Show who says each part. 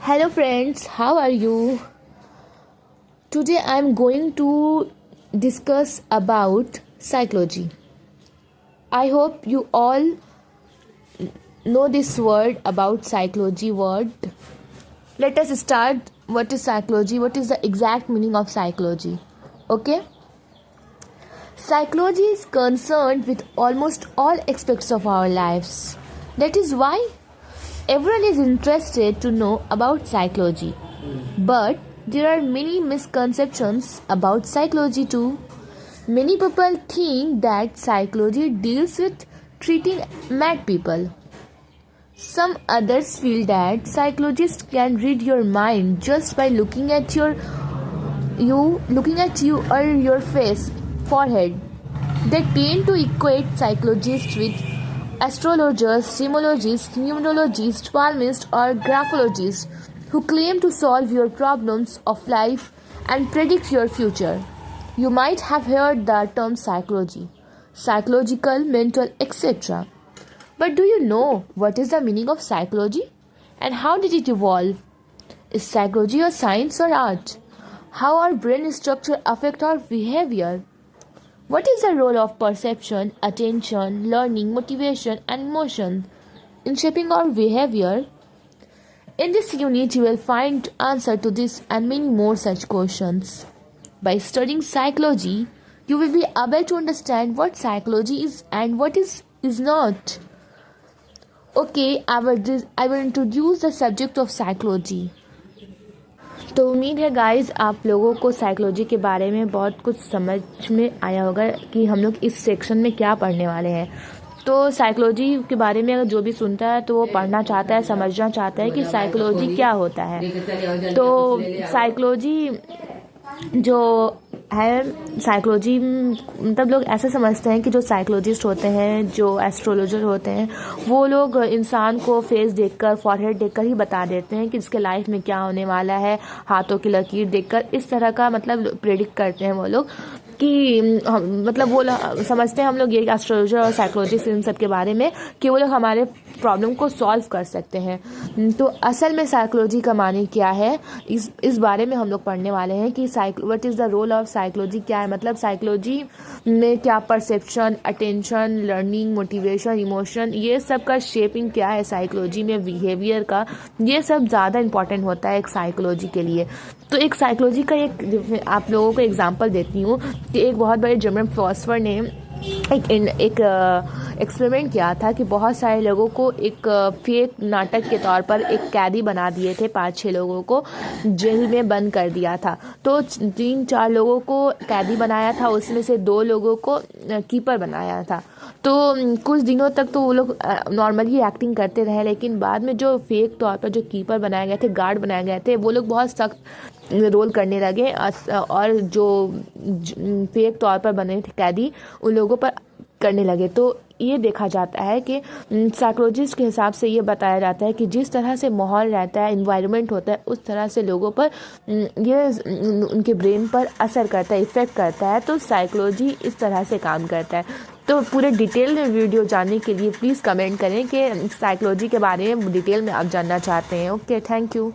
Speaker 1: Hello friends, how are you? Today I am going to discuss about psychology. I hope you all know this word about psychology word. Let us start. What is psychology? What is the exact meaning of psychology? Okay? Psychology is concerned with almost all aspects of our lives. That is why everyone is interested to know about psychology. But there are many misconceptions about psychology too. Many people think that psychology deals with treating mad people. Some others feel that psychologists can read your mind just by looking at you or your face, forehead. They tend to equate psychologists with astrologers, simologists, numerologists, palmists, or graphologists who claim to solve your problems of life and predict your future. You might have heard the term psychology, psychological, mental, etc. But do you know what is the meaning of psychology? And how did it evolve? Is psychology a science or art? How our brain structure affect our behavior? What is the role of perception, attention, learning, motivation, and emotion in shaping our behavior? In this unit, you will find answer to this and many more such questions. By studying psychology, you will be able to understand what psychology is and what is not. Okay, I will introduce the subject of psychology. तो उम्मीद है guys आप लोगों को psychology के बारे में बहुत कुछ समझ में आया होगा कि हम लोग इस सेक्शन में क्या पढ़ने वाले हैं। तो साइकोलॉजी के बारे में अगर जो भी सुनता है तो वो पढ़ना चाहता है, समझना चाहता है कि साइकोलॉजी क्या होता है। तो साइकोलॉजी जो है साइकोलॉजी मतलब लोग ऐसे समझते हैं कि जो साइकोलॉजिस्ट होते हैं, जो एस्ट्रोलॉजर होते हैं, वो लोग इंसान को फेस देखकर, फॉरहेड देखकर ही बता देते हैं कि इसके लाइफ में क्या होने वाला है, हाथों की लकीर देखकर इस तरह का मतलब प्रेडिक्ट करते हैं वो लोग कि मतलब वो समझते हैं हम लोग ये एस्ट्रोलॉजर और साइकोलॉजिस्ट इन सब के बारे में कि वो लोग हमारे प्रॉब्लम को सॉल्व कर सकते हैं। तो असल में साइकोलॉजी का माने क्या है, इस बारे में हम लोग पढ़ने वाले हैं कि what is the role of psychology, क्या है मतलब साइकोलॉजी में क्या perception, attention, learning, motivation, emotion, ये सब का शेपिंग क्या है साइकोलॉजी में, बिहेवियर का, ये सब ज़्यादा इंपॉर्टेंट होता है एक साइकोलॉजी के लिए। तो एक साइकोलॉजी का एक आप लोगों को एग्जांपल देती हूँ कि एक बहुत बड़े जर्मन फिलोसोफर ने एक एक्सपेरिमेंट किया था कि बहुत सारे लोगों को एक फेक नाटक के तौर पर एक कैदी बना दिए थे, 5-6 लोगों को जेल में बंद कर दिया था। तो 3-4 लोगों को कैदी बनाया था, उसमें से 2 लोगों को कीपर बनाया था। तो कुछ दिनों तक तो वो लोग नॉर्मली एक्टिंग करते रहे, लेकिन बाद में जो फेक तौर पर जो कीपर बनाए गए थे, गार्ड बनाए गए थे, वो लोग बहुत सख्त रोल करने लगे और जो फेक तौर पर बने थे कैदी उन लोगों पर करने लगे। तो ये देखा जाता है कि साइकोलॉजिस्ट के हिसाब से ये बताया जाता है कि जिस तरह से माहौल रहता है, इन्वायरमेंट होता है, उस तरह से लोगों पर ये उनके ब्रेन पर असर करता है, इफ़ेक्ट करता है। तो साइकोलॉजी इस तरह से काम करता है। तो पूरे डिटेल में वीडियो जानने के लिए प्लीज़ कमेंट करें कि साइकोलॉजी के बारे में डिटेल में आप जानना चाहते हैं। Okay, thank you.